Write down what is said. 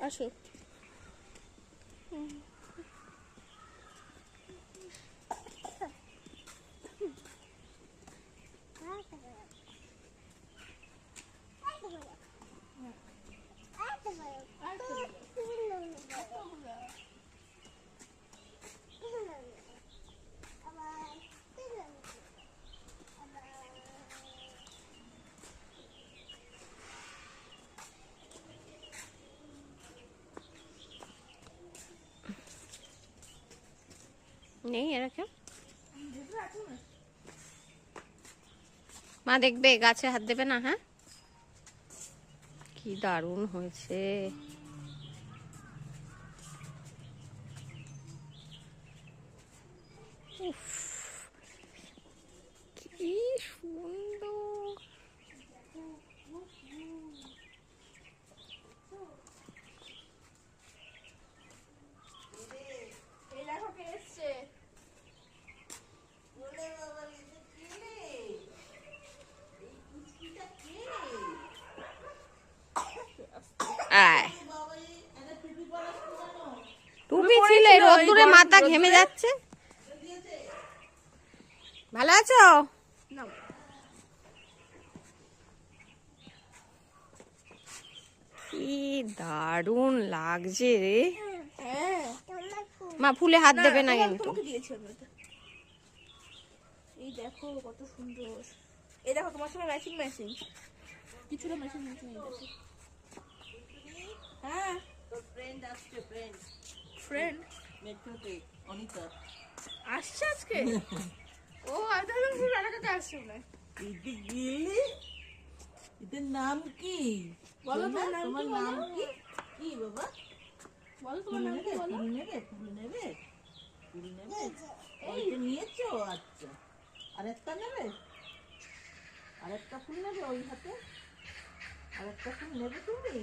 আসো। নেই এরকম মা দেখবে, গাছে হাত দেবে না। হ্যাঁ, কি দারুণ হয়েছে। উফ, কি সুন্দর। টুপি ছিল, রোদ্দুরে মাথা ঘেমে যাচ্ছে। ভালো আছো? কি দারুণ লাগছে রে। মা ফুলে হাত দেবে না কিন্তু। এই দেখো কত সুন্দর। এই দেখো তোমার সঙ্গে ম্যাচিং ম্যাচিং কিছুটা ম্যাচিং ম্যাচিং। এই দেখো। হ্যাঁ, তোর ফ্রেন্ড আসছে। ফ্রেন্ড মেট্রোতে অনিতা আসছে আজকে। ও আজ আমি রানাঘাটে আসছে না। ইদি গিলি, এদের নাম কি? বলো তোমার নাম কি? কি বাবা? বলো তোমার নাম কি? বলো। ফুল নেবে। ওইটা নিয়েছো? আচ্ছা, আরেকটা নেবে? আরেকটা ফুল নেবে ওই হাতে? আরেকটা ফুল নেবে তুমি?